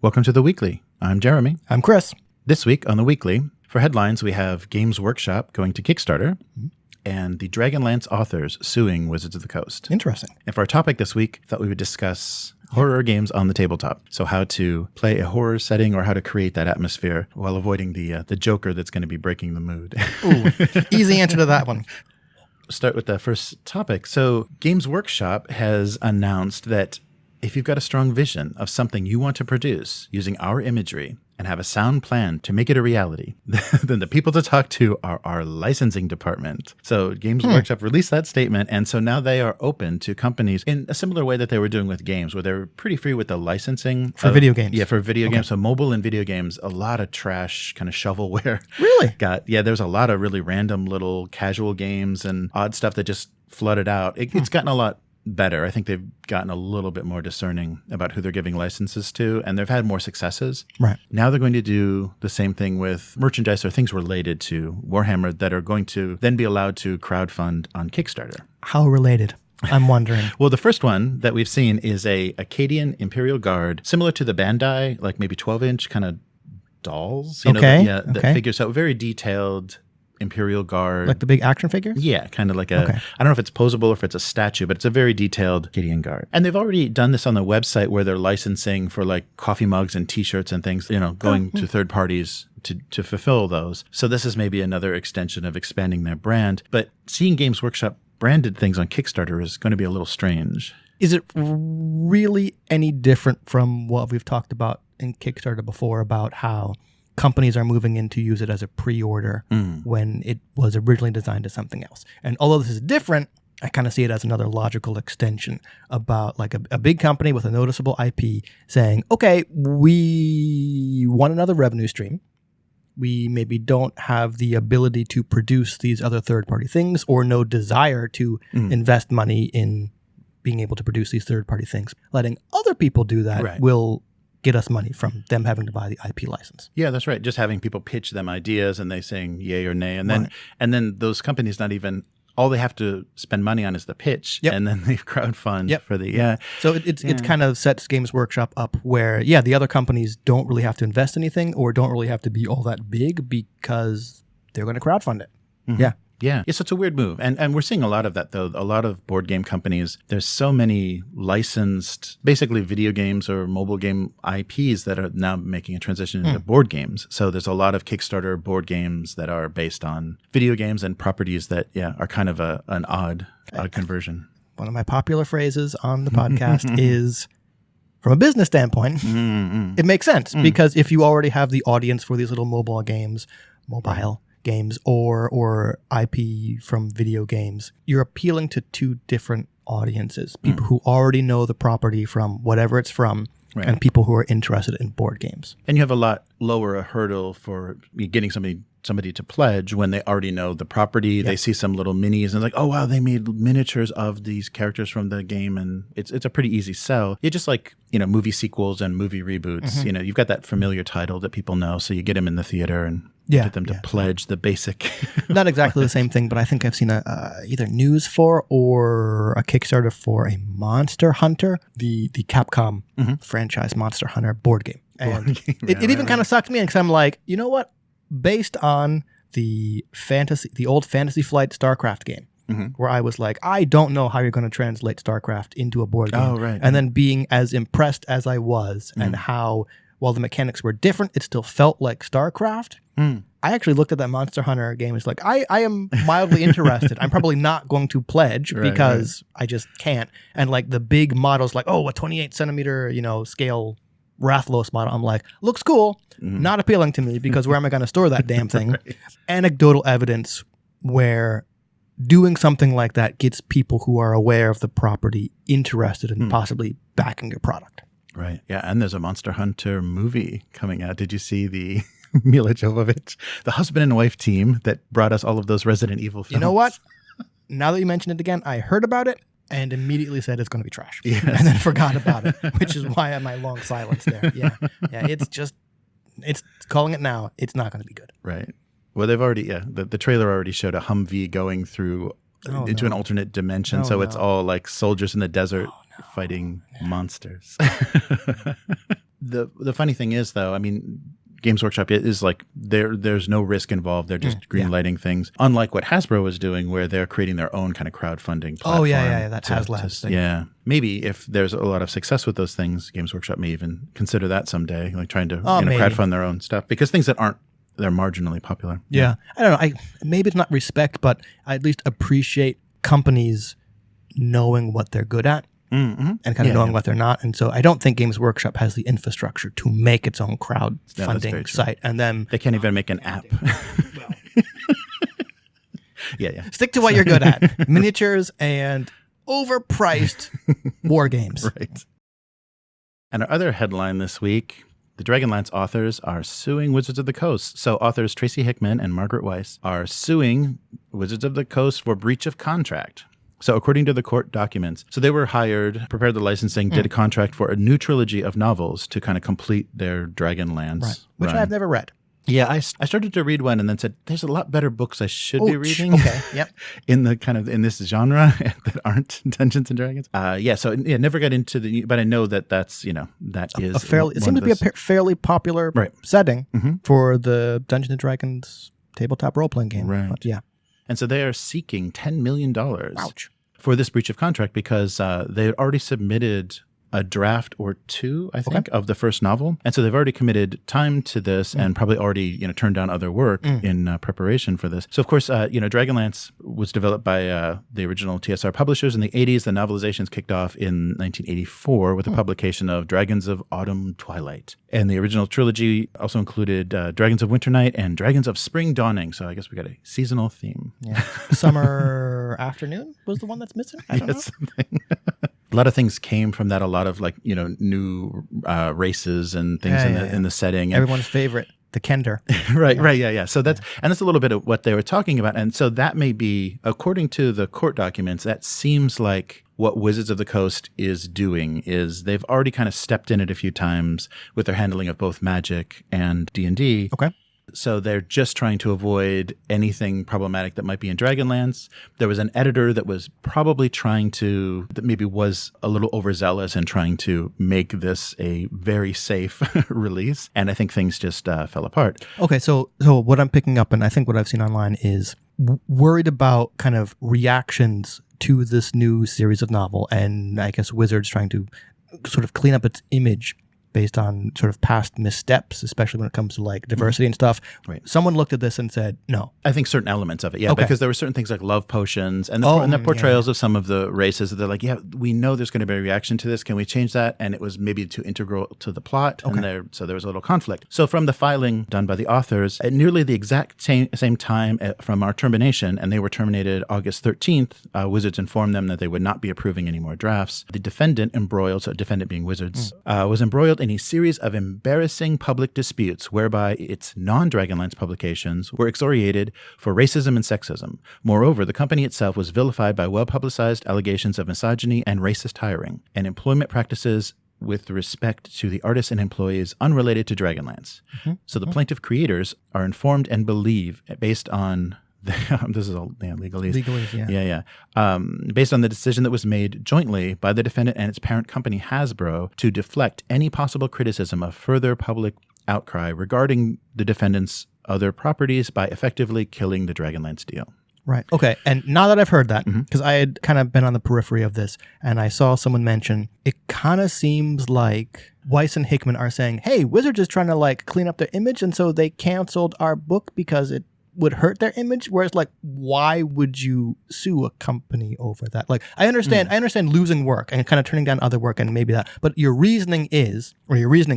Welcome to The Weekly. I'm Jeremy. I'm Chris. This week on The Weekly, for headlines, we have Games Workshop going to Kickstarter and the Dragonlance authors suing Wizards of the Coast. Interesting. And for our topic this week, I thought we would discuss horror games on the tabletop. So how to play a horror setting or how to create that atmosphere while avoiding the Joker that's going to be breaking the mood. Ooh, easy answer to that one. Start with the first topic. So Games Workshop has announced that if you've got a strong vision of something you want to produce using our imagery and have a sound plan to make it a reality, then the people to talk to are our licensing department. So Games Workshop released that statement, and so now they are open to companies in a similar way that they were doing with games, where they're pretty free with the licensing. For video games? Yeah, for video games. So mobile and video games, a lot of trash kind of shovelware. Really? There's a lot of really random little casual games and odd stuff that just flooded out. It's gotten a lot better. I think they've gotten a little bit more discerning about who they're giving licenses to, and they've had more successes. Right. Now they're going to do the same thing with merchandise or things related to Warhammer that are going to then be allowed to crowdfund on Kickstarter. How related? I'm wondering. Well, the first one that we've seen is a Acadian Imperial Guard, similar to the Bandai, like maybe 12-inch kind of dolls. That figure. So very detailed Imperial Guard. Like the big action figure? Yeah, kind of like I don't know if it's posable or if it's a statue, but it's a very detailed Acadian Guard. And they've already done this on the website where they're licensing for like coffee mugs and t-shirts and things, going to third parties to fulfill those. So this is maybe another extension of expanding their brand. But seeing Games Workshop branded things on Kickstarter is going to be a little strange. Is it really any different from what we've talked about in Kickstarter before about how companies are moving in to use it as a pre-order when it was originally designed as something else? And although this is different, I kind of see it as another logical extension about like a big company with a noticeable IP saying, okay, we want another revenue stream. We maybe don't have the ability to produce these other third-party things or no desire to invest money in being able to produce these third-party things. Letting other people do that will get us money from them having to buy the IP license. Yeah, that's right. Just having people pitch them ideas and they saying yay or nay. And then those companies not even, all they have to spend money on is the pitch. Yep. And then they crowdfund for the, So it's kind of sets Games Workshop up where, the other companies don't really have to invest anything or don't really have to be all that big because they're going to crowdfund it. Mm-hmm. Yeah, so it's a weird move. And we're seeing a lot of that, though. A lot of board game companies, there's so many licensed, basically video games or mobile game IPs that are now making a transition into board games. So there's a lot of Kickstarter board games that are based on video games and properties that, are kind of an odd conversion. One of my popular phrases on the podcast is, from a business standpoint, it makes sense. Because if you already have the audience for these little mobile games or IP from video games, you're appealing to two different audiences. People who already know the property from whatever it's from and people who are interested in board games. And you have a lot lower a hurdle for getting somebody to pledge when they already know the property. They see some little minis and like, oh, wow, they made miniatures of these characters from the game. And it's a pretty easy sell. You just like, movie sequels and movie reboots. You've got that familiar title that people know. So you get them in the theater and get them to pledge the basic. Not exactly the same thing, but I think I've seen either news for or a Kickstarter for a Monster Hunter, the Capcom franchise Monster Hunter board game. And it even kind of sucked me in because I'm like, you know what? Based on the old Fantasy Flight StarCraft game, where I was like, I don't know how you're going to translate StarCraft into a board game. Oh, right. And then being as impressed as I was and how, while the mechanics were different, it still felt like StarCraft. I actually looked at that Monster Hunter game. It's like, I am mildly interested. I'm probably not going to pledge because I just can't. And like the big models, like, a 28 centimeter, scale Rathlos model. I'm like, looks cool. Not appealing to me because where am I going to store that damn thing? Anecdotal evidence where doing something like that gets people who are aware of the property interested in possibly backing your product. Right. Yeah. And there's a Monster Hunter movie coming out. Did you see the Mila Jovovich, the husband and wife team that brought us all of those Resident Evil films? You know what? Now that you mention it again, I heard about it and immediately said it's going to be trash. Yes. And then forgot about it, which is why my long silence there. Yeah. It's calling it now. It's not going to be good. Right. Well, they've already, the trailer already showed a Humvee going through into an alternate dimension. It's all like soldiers in the desert fighting monsters. The funny thing is, though, I mean, Games Workshop is like there's no risk involved. They're just greenlighting things. Unlike what Hasbro was doing, where they're creating their own kind of crowdfunding platform. Oh, yeah. That HasLabs thing. Yeah. Maybe if there's a lot of success with those things, Games Workshop may even consider that someday, like trying to crowdfund their own stuff. Because things that aren't, they're marginally popular. Yeah. I don't know. Maybe it's not respect, but I at least appreciate companies knowing what they're good at. And kind of knowing what they're not. And so I don't think Games Workshop has the infrastructure to make its own crowdfunding site. And then they can't even make an app. Yeah. Stick to what you're good at. Miniatures and overpriced war games. Right. And our other headline this week, the Dragonlance authors are suing Wizards of the Coast. So authors Tracy Hickman and Margaret Weiss are suing Wizards of the Coast for breach of contract. So according to the court documents, so they were hired, prepared the licensing, did a contract for a new trilogy of novels to kind of complete their Dragonlance which run. I've never read. Yeah, I started to read one and then said, there's a lot better books I should be reading in the kind of, in this genre that aren't Dungeons and Dragons. Never got into but I know that's, that is. It seems to be a fairly popular setting for the Dungeons and Dragons tabletop role-playing game. Right. But yeah. And so they are seeking $10 million Ouch. for this breach of contract because they had already submitted a draft or two, I think, of the first novel. And so they've already committed time to this and probably already, turned down other work in preparation for this. So, of course, Dragonlance was developed by the original TSR publishers in the 80s. The novelizations kicked off in 1984 with the publication of Dragons of Autumn Twilight. And the original trilogy also included Dragons of Winternight and Dragons of Spring Dawning. So I guess we got a seasonal theme. Yeah. Summer Afternoon was the one that's missing? I don't know. A lot of things came from that. A lot of new races and things in the setting. Everyone's favorite, the Kender. Right. Yeah. So that's a little bit of what they were talking about. And so that may be, according to the court documents, that seems like what Wizards of the Coast is doing is they've already kind of stepped in it a few times with their handling of both Magic and D&D. Okay. So they're just trying to avoid anything problematic that might be in Dragonlance. There was an editor that was probably that maybe was a little overzealous in trying to make this a very safe release. And I think things just fell apart. Okay, so what I'm picking up, and I think what I've seen online, is worried about kind of reactions to this new series of novel. And I guess Wizards trying to sort of clean up its image based on sort of past missteps, especially when it comes to like diversity and stuff. Right. Someone looked at this and said, no. I think certain elements of it, because there were certain things like love potions and the portrayals of some of the races that they're like, we know there's going to be a reaction to this. Can we change that? And it was maybe too integral to the plot. Okay. And so there was a little conflict. So from the filing done by the authors, at nearly the exact same time from our termination, and they were terminated August 13th, Wizards informed them that they would not be approving any more drafts. The defendant embroiled, so defendant being Wizards, was embroiled in a series of embarrassing public disputes whereby its non-Dragonlance publications were excoriated for racism and sexism. Moreover, the company itself was vilified by well-publicized allegations of misogyny and racist hiring and employment practices with respect to the artists and employees unrelated to Dragonlance. So the plaintiff creators are informed and believe, based on this is all legalese. Based on the decision that was made jointly by the defendant and its parent company Hasbro to deflect any possible criticism of further public outcry regarding the defendant's other properties by effectively killing the Dragonlance deal. Right. Okay. And now that I've heard that, because I had kind of been on the periphery of this, and I saw someone mention, it kind of seems like Weiss and Hickman are saying, hey, Wizards is trying to like clean up their image, and so they canceled our book because it would hurt their image. Whereas like, why would you sue a company over that? Like, I understand losing work and kind of turning down other work and maybe that, but your reasoning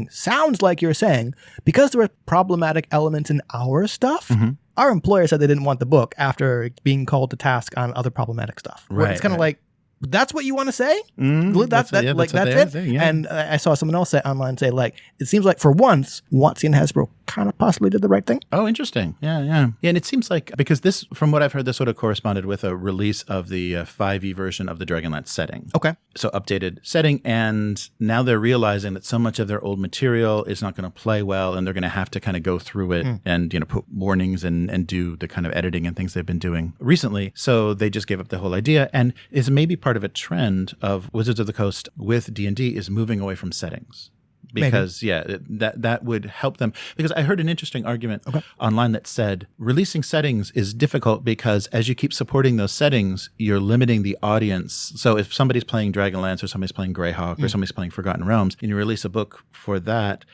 sounds like you're saying, because there were problematic elements in our stuff, our employer said they didn't want the book after being called to task on other problematic stuff. Right. It's kind of like, that's what you want to say? That's it? Saying, yeah. And I saw someone else online say, like, it seems like for once, Watsi and Hasbro kind of possibly did the right thing. Oh, interesting. Yeah, and it seems like, because this, from what I've heard, this sort of corresponded with a release of the 5e version of the Dragonlance setting. Okay. So updated setting, and now they're realizing that so much of their old material is not going to play well, and they're going to have to kind of go through it and, put warnings and do the kind of editing and things they've been doing recently. So they just gave up the whole idea, and is maybe part of a trend of Wizards of the Coast with D&D is moving away from settings. because that would help them. Because I heard an interesting argument online that said releasing settings is difficult because as you keep supporting those settings, you're limiting the audience. So if somebody's playing Dragonlance or somebody's playing Greyhawk or somebody's playing Forgotten Realms, and you release a book for that,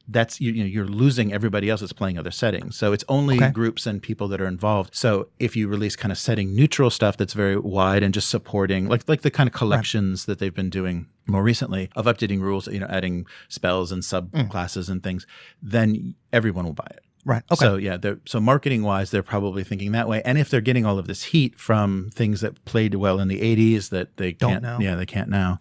that's you're losing everybody else that's playing other settings. So it's only groups and people that are involved. So if you release kind of setting neutral stuff that's very wide and just supporting like the kind of collections that they've been doing more recently of updating rules, adding spells and subclasses and things, then everyone will buy it. Right. Okay. So so marketing wise, they're probably thinking that way. And if they're getting all of this heat from things that played well in the 80s that they can't now. Yeah, they can't now.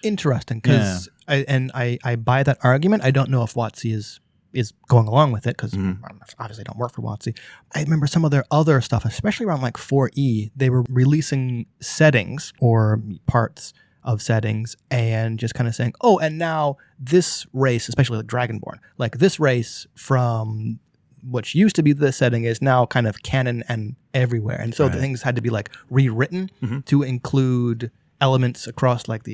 Interesting, because I buy that argument. I don't know if WotC is going along with it because obviously I don't work for WotC. I remember some of their other stuff, especially around like 4E, they were releasing settings or parts of settings and just kind of saying, oh, and now this race, especially like Dragonborn, like this race from which used to be the setting is now kind of canon and everywhere. And so the things had to be like rewritten to include elements across like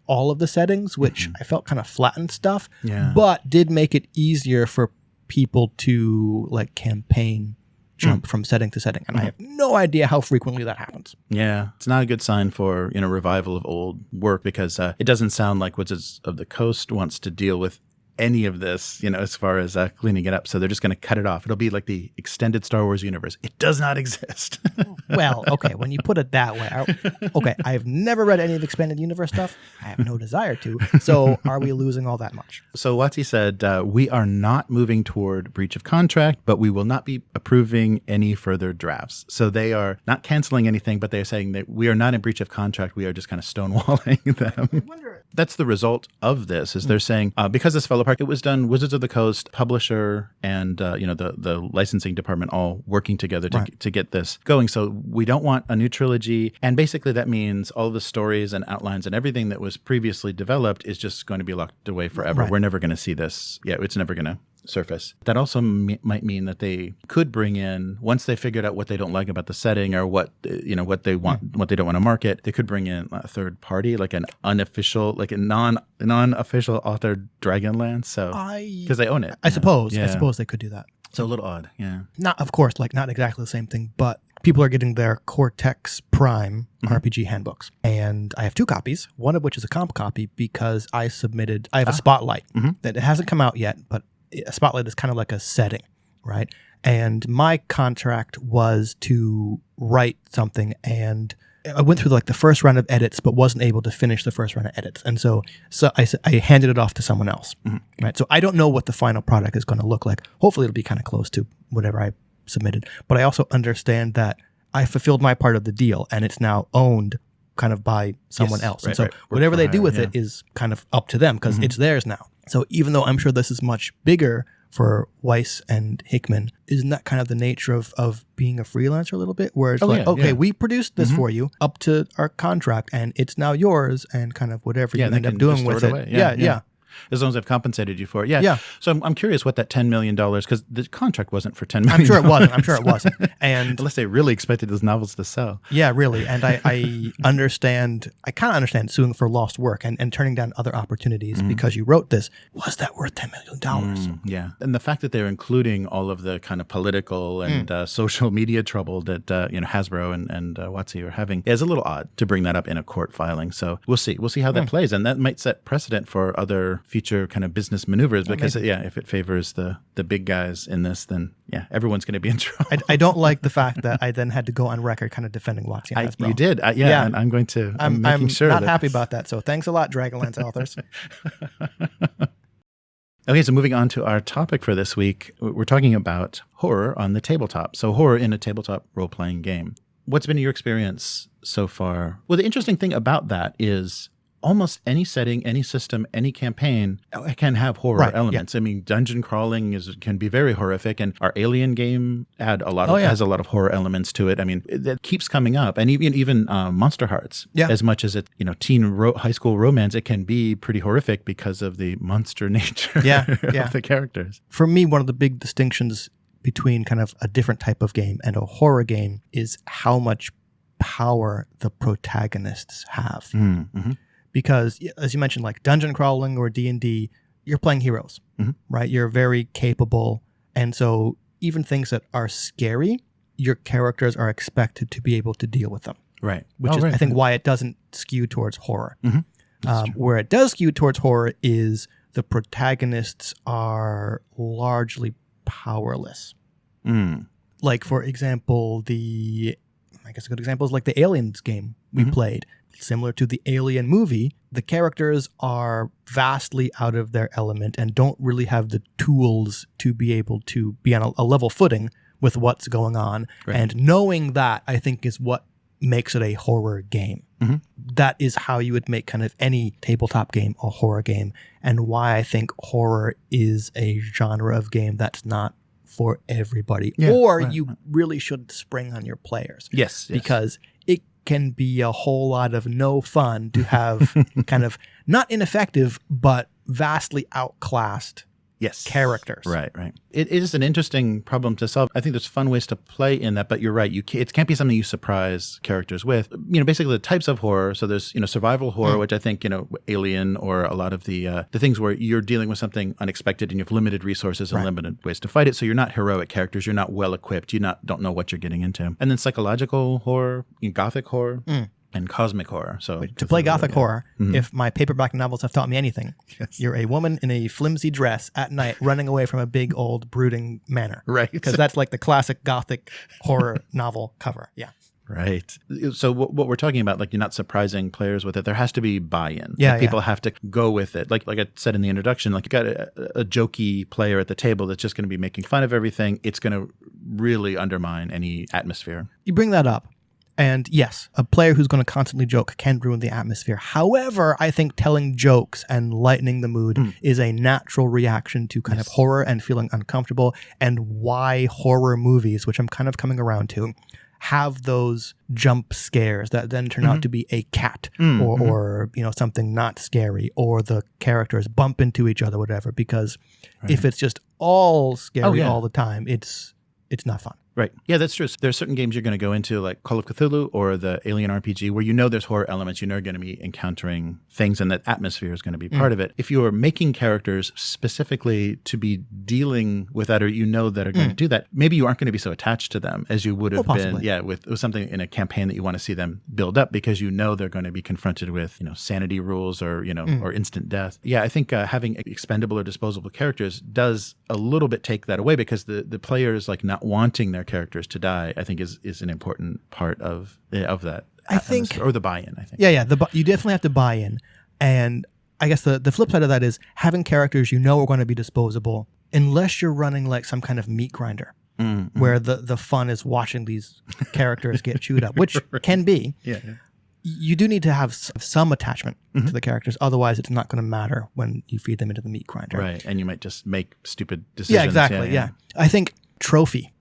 all of the settings, which I felt kind of flattened stuff, but did make it easier for people to like campaign jump from setting to setting. And I have no idea how frequently that happens. Yeah, it's not a good sign for revival of old work because it doesn't sound like Wizards of the Coast wants to deal with any of this, as far as cleaning it up. So they're just going to cut it off. It'll be like the extended Star Wars universe. It does not exist. Well, okay, when you put it that way. I have never read any of the expanded universe stuff. I have no desire to. So are we losing all that much? So WotC said, we are not moving toward breach of contract, but we will not be approving any further drafts. So they are not canceling anything, but they're saying that we are not in breach of contract. We are just kind of stonewalling them. That's the result of this, is they're saying, because this fell apart, it was done Wizards of the Coast, publisher, and the licensing department all working together to get this going. So we don't want a new trilogy. And basically that means all the stories and outlines and everything that was previously developed is just going to be locked away forever. Right. We're never going to see this. Yeah, it's never going to surface. That also might mean that they could bring in, once they figured out what they don't like about the setting or what they want, what they don't want to market, they could bring in a third party, like an unofficial, like a non-official author Dragonlance. So because they own it. I suppose they could do that. So a little odd. Yeah. Not, of course, like not exactly the same thing, but people are getting their Cortex Prime RPG handbooks. And I have 2 copies, one of which is a comp copy because I have a Spotlight that it hasn't come out yet, but a Spotlight is kind of like a setting, right? And my contract was to write something, and I went through like the first round of edits, but wasn't able to finish the first round of edits. And so I handed it off to someone else, right? So I don't know what the final product is going to look like. Hopefully it'll be kind of close to whatever I submitted. But I also understand that I fulfilled my part of the deal, and it's now owned kind of by someone else. And so whatever they do with it is kind of up to them because it's theirs now. So even though I'm sure this is much bigger for Weiss and Hickman, isn't that kind of the nature of being a freelancer a little bit? Where it's we produced this for you up to our contract and it's now yours, and kind of whatever you end up doing with it. Yeah. As long as I've compensated you for it. Yeah. So I'm curious what that $10 million, because the contract wasn't for $10 million. I'm sure it wasn't. And unless they really expected those novels to sell. Yeah, really. And I kind of understand suing for lost work and turning down other opportunities because you wrote this. Was that worth $10 million? Yeah. And the fact that they're including all of the kind of political and social media trouble that Hasbro and WotC are having is a little odd to bring that up in a court filing. So we'll see. We'll see how that plays. And that might set precedent for other future kind of business maneuvers because if it favors the big guys in this, then everyone's going to be in trouble. I don't like the fact that I then had to go on record kind of defending WotC and Hasbro. You did. And I'm going to. I'm not happy about that. So thanks a lot, Dragonlance authors. Okay, so moving on to our topic for this week, we're talking about horror on the tabletop. So horror in a tabletop role-playing game. What's been your experience so far? Well, the interesting thing about that is almost any setting, any system, any campaign can have horror elements. Yeah. I mean, dungeon crawling can be very horrific, and our Alien game has a lot of horror elements to it. I mean, that keeps coming up, and even Monster Hearts. Yeah. As much as it, teen high school romance, it can be pretty horrific because of the monster nature of the characters. For me, one of the big distinctions between kind of a different type of game and a horror game is how much power the protagonists have. Mm-hmm. Because, as you mentioned, like dungeon crawling or D&D, you're playing heroes, right? You're very capable. And so even things that are scary, your characters are expected to be able to deal with them. Right. Which is, I think, why it doesn't skew towards horror. Mm-hmm. Where it does skew towards horror is the protagonists are largely powerless. Like, for example, I guess a good example is like the Aliens game we played. Similar to the Alien movie, the characters are vastly out of their element and don't really have the tools to be able to be on a level footing with what's going on. Right. And knowing that, I think, is what makes it a horror game. That is how you would make kind of any tabletop game a horror game, and why I think horror is a genre of game that's not for everybody, you really should spring on your players. Yes. Because it can be a whole lot of no fun to have kind of not ineffective, but vastly outclassed characters. Right. It is an interesting problem to solve. I think there's fun ways to play in that, but you're right. It can't be something you surprise characters with. Basically the types of horror. So there's, survival horror, which I think, Alien, or a lot of the things where you're dealing with something unexpected and you have limited resources and limited ways to fight it. So you're not heroic characters. You're not well equipped. You don't know what you're getting into. And then psychological horror, gothic horror. And cosmic horror. So to play gothic horror, if my paperback novels have taught me anything, you're a woman in a flimsy dress at night running away from a big old brooding manor. Right. Because that's like the classic gothic horror novel cover. Yeah. Right. So what we're talking about, like, you're not surprising players with it. There has to be buy-in. Yeah. People have to go with it. Like I said in the introduction, like, you got a jokey player at the table that's just going to be making fun of everything. It's going to really undermine any atmosphere. You bring that up. And yes, a player who's going to constantly joke can ruin the atmosphere. However, I think telling jokes and lightening the mood is a natural reaction to kind of horror and feeling uncomfortable, and why horror movies, which I'm kind of coming around to, have those jump scares that then turn out to be a cat or something not scary, or the characters bump into each other, whatever. Because if it's just all scary all the time, it's not fun. Right. Yeah, that's true. So there's certain games you're going to go into, like Call of Cthulhu or the Alien RPG, where there's horror elements. You're going to be encountering things, and that atmosphere is going to be part of it. If you are making characters specifically to be dealing with that, or that are going to do that, maybe you aren't going to be so attached to them as you would have been with something in a campaign that you want to see them build up, because they're going to be confronted with sanity rules or or instant death. Yeah, I think having expendable or disposable characters does a little bit take that away, because the players, like, not wanting their characters to die, I think is an important part of that. I think, or the buy-in. I think. Yeah. You definitely have to buy in, and I guess the flip side of that is having characters are going to be disposable, unless you're running like some kind of meat grinder, where the fun is watching these characters get chewed up, which can be. Yeah. You do need to have some attachment to the characters. Otherwise, it's not going to matter when you feed them into the meat grinder. Right. And you might just make stupid decisions. Yeah, exactly. Yeah. I think Trophy,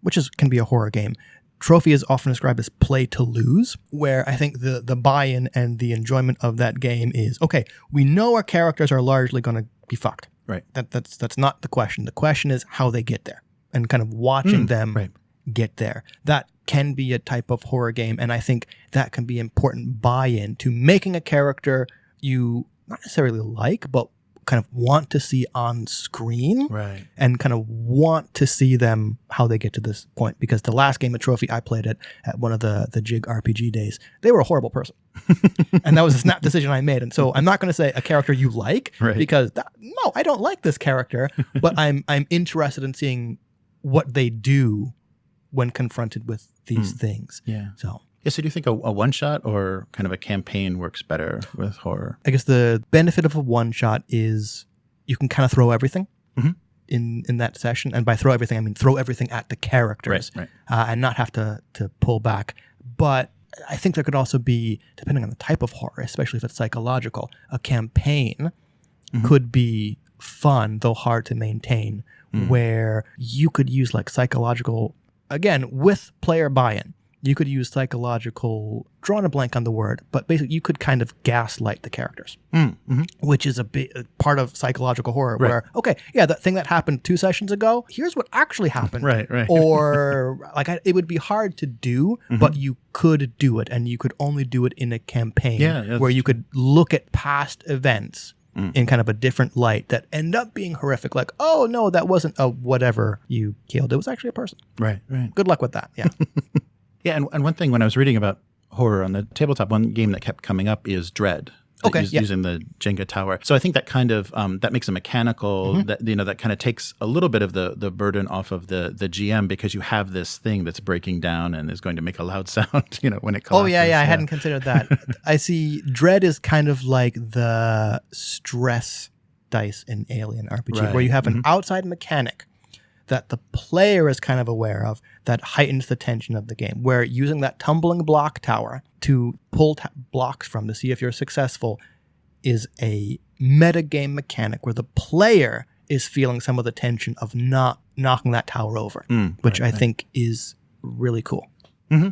which can be a horror game. Trophy is often described as play to lose, where I think the buy-in and the enjoyment of that game is, okay, we know our characters are largely going to be fucked. Right. That's not the question. The question is how they get there, and kind of watching them get there. That can be a type of horror game, and I think that can be important buy-in to making a character you not necessarily like, but kind of want to see on screen, right? And kind of want to see them, how they get to this point. Because the last game of Trophy I played at one of the Jig RPG days, they were a horrible person. And that was a snap decision I made. And so I'm not going to say a character you like, because no, I don't like this character, but I'm interested in seeing what they do when confronted with these things. Yeah. So do you think a one-shot or kind of a campaign works better with horror? I guess the benefit of a one-shot is you can kind of throw everything in that session. And by throw everything, I mean throw everything at the characters, and not have to pull back. But I think there could also be, depending on the type of horror, especially if it's psychological, a campaign could be fun, though hard to maintain, where you could use like psychological, again, with player buy-in. You could use psychological, drawing a blank on the word, but basically you could kind of gaslight the characters, which is a big part of psychological horror, where, okay, yeah, that thing that happened 2 sessions ago, here's what actually happened. Right. Or like it would be hard to do, but you could do it, and you could only do it in a campaign where you could look at past events in kind of a different light that end up being horrific. Like, oh no, that wasn't a whatever you killed. It was actually a person. Right. Good luck with that. Yeah. Yeah. And one thing when I was reading about horror on the tabletop, one game that kept coming up is Dread. Using the Jenga tower. So I think that kind of that makes it mechanical. That that kind of takes a little bit of the burden off of the GM, because you have this thing that's breaking down and is going to make a loud sound. When it collapses. Oh yeah. I hadn't considered that. I see. Dread is kind of like the stress dice in Alien RPG, where you have an outside mechanic that the player is kind of aware of that heightens the tension of the game, where using that tumbling block tower to pull blocks from to see if you're successful is a metagame mechanic where the player is feeling some of the tension of not knocking that tower over, which I think is really cool.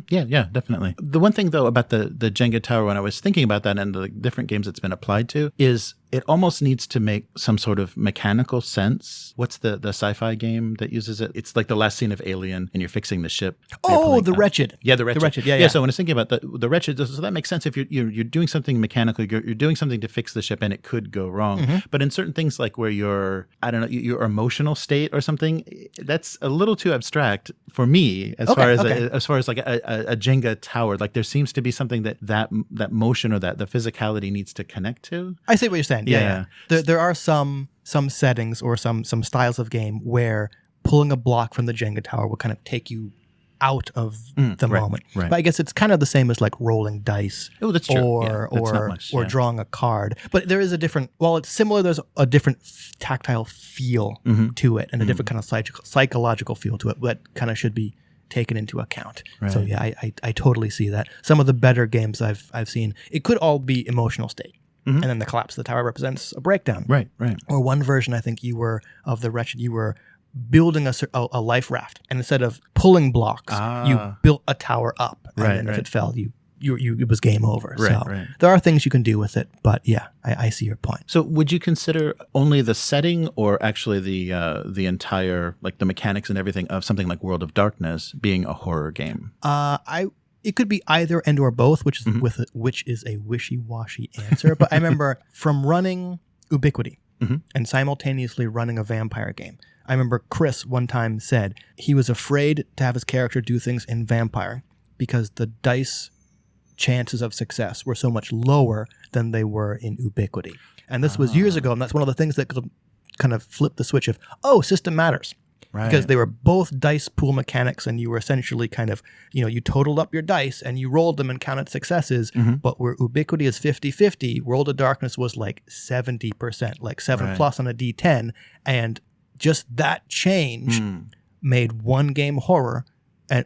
Yeah, definitely. The one thing, though, about the Jenga tower, when I was thinking about that and the different games it's been applied to, is it almost needs to make some sort of mechanical sense. What's the sci-fi game that uses it? It's like the last scene of Alien, and you're fixing the ship. Oh, The Wretched. Yeah, The Wretched. The Wretched, yeah. So when I was thinking about the Wretched, so that makes sense. If you're doing something mechanical, you're doing something to fix the ship, and it could go wrong. But in certain things, like where your emotional state or something, that's a little too abstract for me as far as like a Jenga tower. Like there seems to be something that motion or that the physicality needs to connect to. I see what you're saying. Yeah. There are some settings or some styles of game where pulling a block from the Jenga tower will kind of take you out of the moment. Right. But I guess it's kind of the same as like rolling dice. Oh, that's true. Or drawing a card. But there is a different, while it's similar, there's a different tactile feel to it and a different kind of psychological feel to it that kind of should be taken into account. Right. So yeah, I totally see that. Some of the better games I've seen, it could all be emotional state. And then the collapse of the tower represents a breakdown. Right. Or one version, I think of The Wretched, you were building a life raft. And instead of pulling blocks, you built a tower up. And then if it fell, it was game over. There are things you can do with it. But yeah, I see your point. So would you consider only the setting or actually the entire, like the mechanics and everything of something like World of Darkness being a horror game? It could be either and or both, which is a wishy-washy answer. But I remember from running Ubiquity and simultaneously running a vampire game. I remember Chris one time said he was afraid to have his character do things in Vampire because the dice chances of success were so much lower than they were in Ubiquity. And this was years ago, and that's one of the things that could kind of flip the switch of, system matters. Right. Because they were both dice pool mechanics, and you were essentially kind of, you totaled up your dice and you rolled them and counted successes. But where Ubiquity is 50-50, World of Darkness was like 70%, like 7 plus on a D10. And just that change made one game horror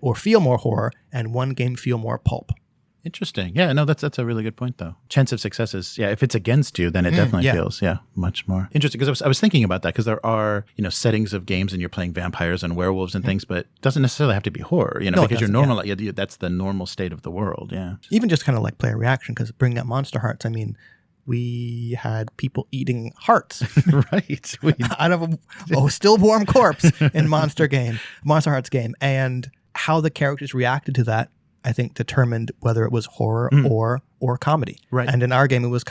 or feel more horror and one game feel more pulp. Interesting. Yeah, no, that's a really good point, though. Chance of success is, if it's against you, then it definitely feels, much more interesting. Because I was thinking about that, because there are, settings of games and you're playing vampires and werewolves and things, but it doesn't necessarily have to be horror, because you're normal. That's the normal state of the world, Even just kind of like player reaction, because bringing up Monster Hearts, I mean, we had people eating hearts right out of a still warm corpse in Monster Hearts game. And how the characters reacted to that, I think, determined whether it was horror or comedy. Right. And in our game, it was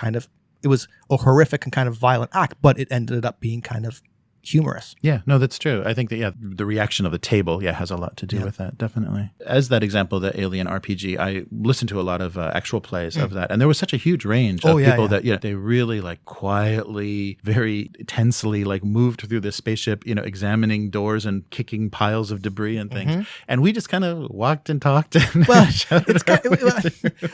a horrific and kind of violent act, but it ended up being kind of humorous. Yeah, no, that's true. I think that, the reaction of the table, has a lot to do with that, definitely. As that example, the Alien RPG, I listened to a lot of actual plays of that, and there was such a huge range of people that, they really like quietly, very tensely like moved through this spaceship, examining doors and kicking piles of debris and things. And we just kind of walked and talked. And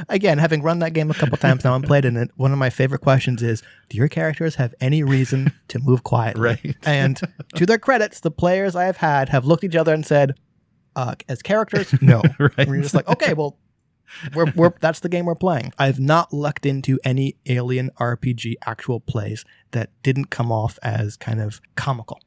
again, having run that game a couple times now and played in it, one of my favorite questions is, do your characters have any reason to move quietly? Right. And to their credits, the players I have had have looked at each other and said, as characters, no. Right. And you're just like, okay, well, we're that's the game we're playing. I've not lucked into any Alien RPG actual plays that didn't come off as kind of comical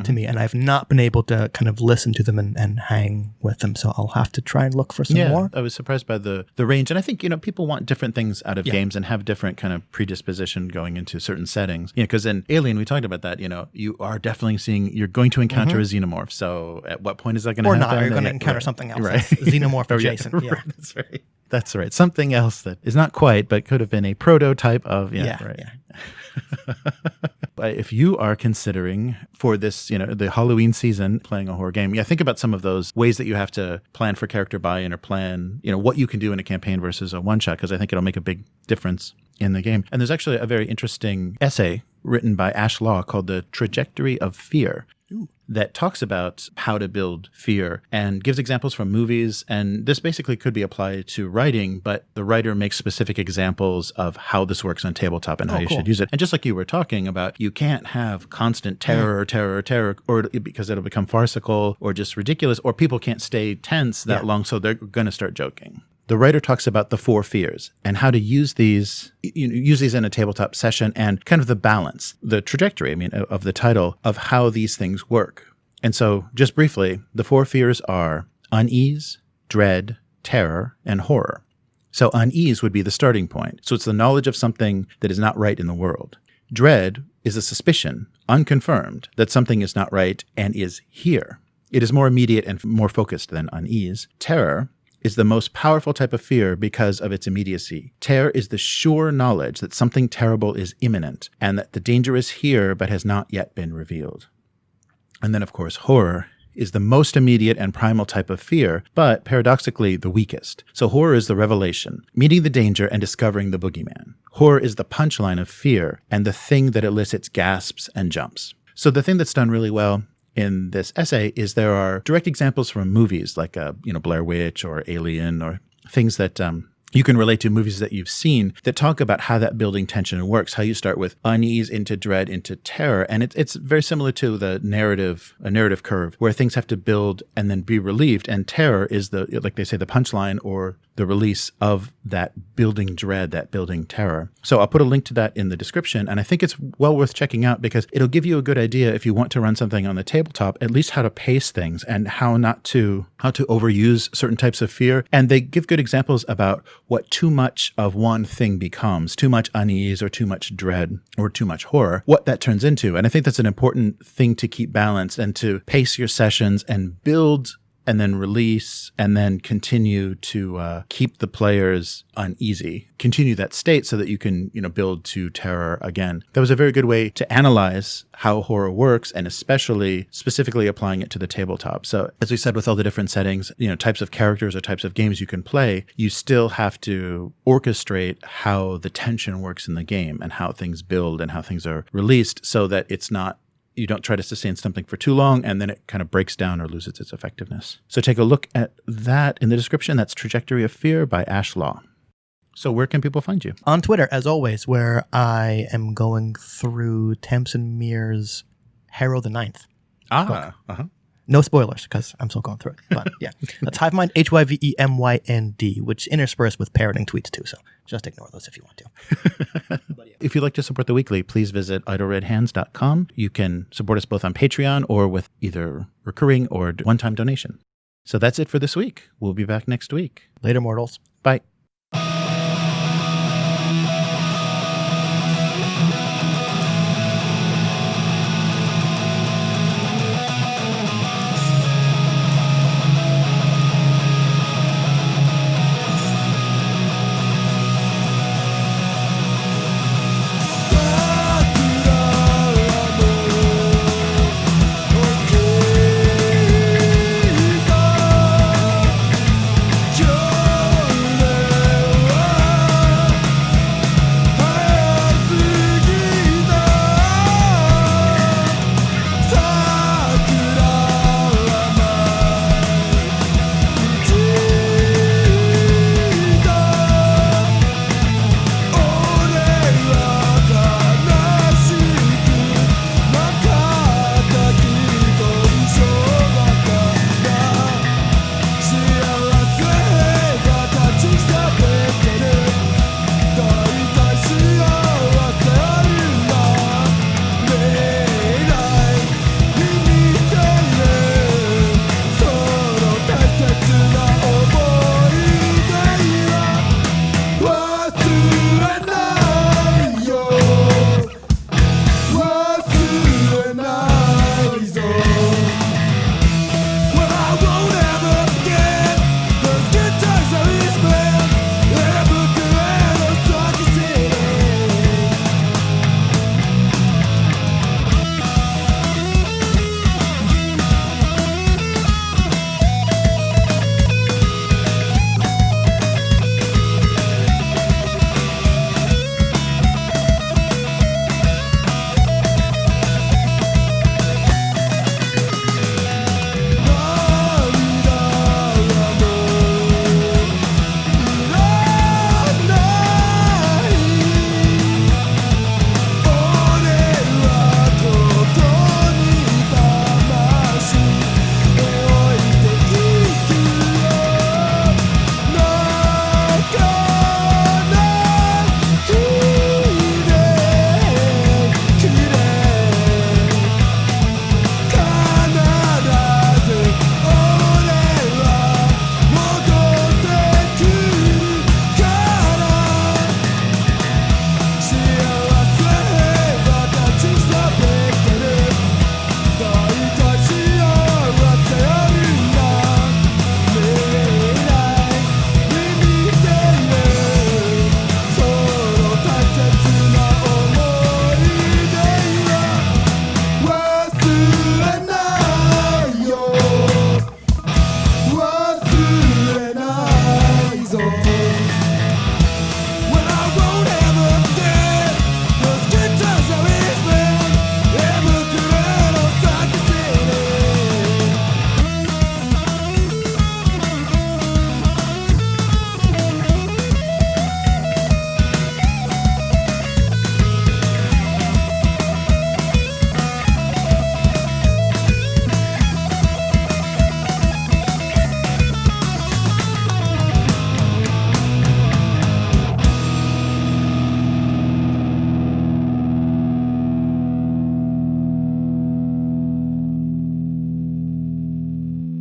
to me. And I've not been able to kind of listen to them and hang with them. So I'll have to try and look for some more. I was surprised by the range. And I think, people want different things out of games and have different kind of predisposition going into certain settings. Because in Alien, we talked about that, you are definitely you're going to encounter a xenomorph. So at what point is that going to happen? Or not, you're going to encounter something else. Right. Xenomorph adjacent. Right, that's right. That's right. Something else that is not quite, but could have been a prototype of, right. Yeah. But if you are considering for this, the Halloween season, playing a horror game, think about some of those ways that you have to plan for character buy-in or plan, what you can do in a campaign versus a one-shot, because I think it'll make a big difference in the game. And there's actually a very interesting essay written by Ash Law called The Trajectory of Fear. Ooh. That talks about how to build fear and gives examples from movies. And this basically could be applied to writing, but the writer makes specific examples of how this works on tabletop and how you should use it. And just like you were talking about, you can't have constant terror, or because it'll become farcical or just ridiculous, or people can't stay tense that long, so they're going to start joking. The writer talks about the 4 fears and how to use these in a tabletop session and kind of the balance, the trajectory, of the title of how these things work. And so just briefly, the 4 fears are unease, dread, terror, and horror. So unease would be the starting point. So it's the knowledge of something that is not right in the world. Dread is a suspicion, unconfirmed, that something is not right and is here. It is more immediate and more focused than unease. Terror is the most powerful type of fear because of its immediacy. Terror is the sure knowledge that something terrible is imminent and that the danger is here but has not yet been revealed. And then, of course, horror is the most immediate and primal type of fear, but paradoxically the weakest. So horror is the revelation, meeting the danger and discovering the boogeyman. Horror is the punchline of fear and the thing that elicits gasps and jumps. So the thing that's done really well in this essay is there are direct examples from movies like Blair Witch or Alien or things that you can relate to, movies that you've seen that talk about how that building tension works, how you start with unease into dread into terror. And it's very similar to a narrative curve where things have to build and then be relieved. And terror is like they say, the punchline or the release of that building dread, that building terror. So I'll put a link to that in the description. And I think it's well worth checking out because it'll give you a good idea if you want to run something on the tabletop, at least how to pace things and how to overuse certain types of fear. And they give good examples about what too much of one thing becomes, too much unease or too much dread or too much horror, what that turns into. And I think that's an important thing to keep balanced and to pace your sessions and build and then release and then continue to keep the players uneasy, continue that state so that you can, build to terror again. That was a very good way to analyze how horror works and specifically applying it to the tabletop. So as we said, with all the different settings, types of characters or types of games you can play, you still have to orchestrate how the tension works in the game and how things build and how things are released so that you don't try to sustain something for too long and then it kind of breaks down or loses its effectiveness. So take a look at that in the description. That's Trajectory of Fear by Ash Law. So where can people find you? On Twitter, as always, where I am going through Tamsin Muir's Harrow the Ninth. No spoilers, because I'm still going through it. But yeah, that's Hivemind, HYVEMYND, which interspersed with parroting tweets too. So just ignore those if you want to. If you'd like to support the weekly, please visit idleredhands.com. You can support us both on Patreon or with either recurring or one-time donation. So that's it for this week. We'll be back next week. Later, mortals. Bye.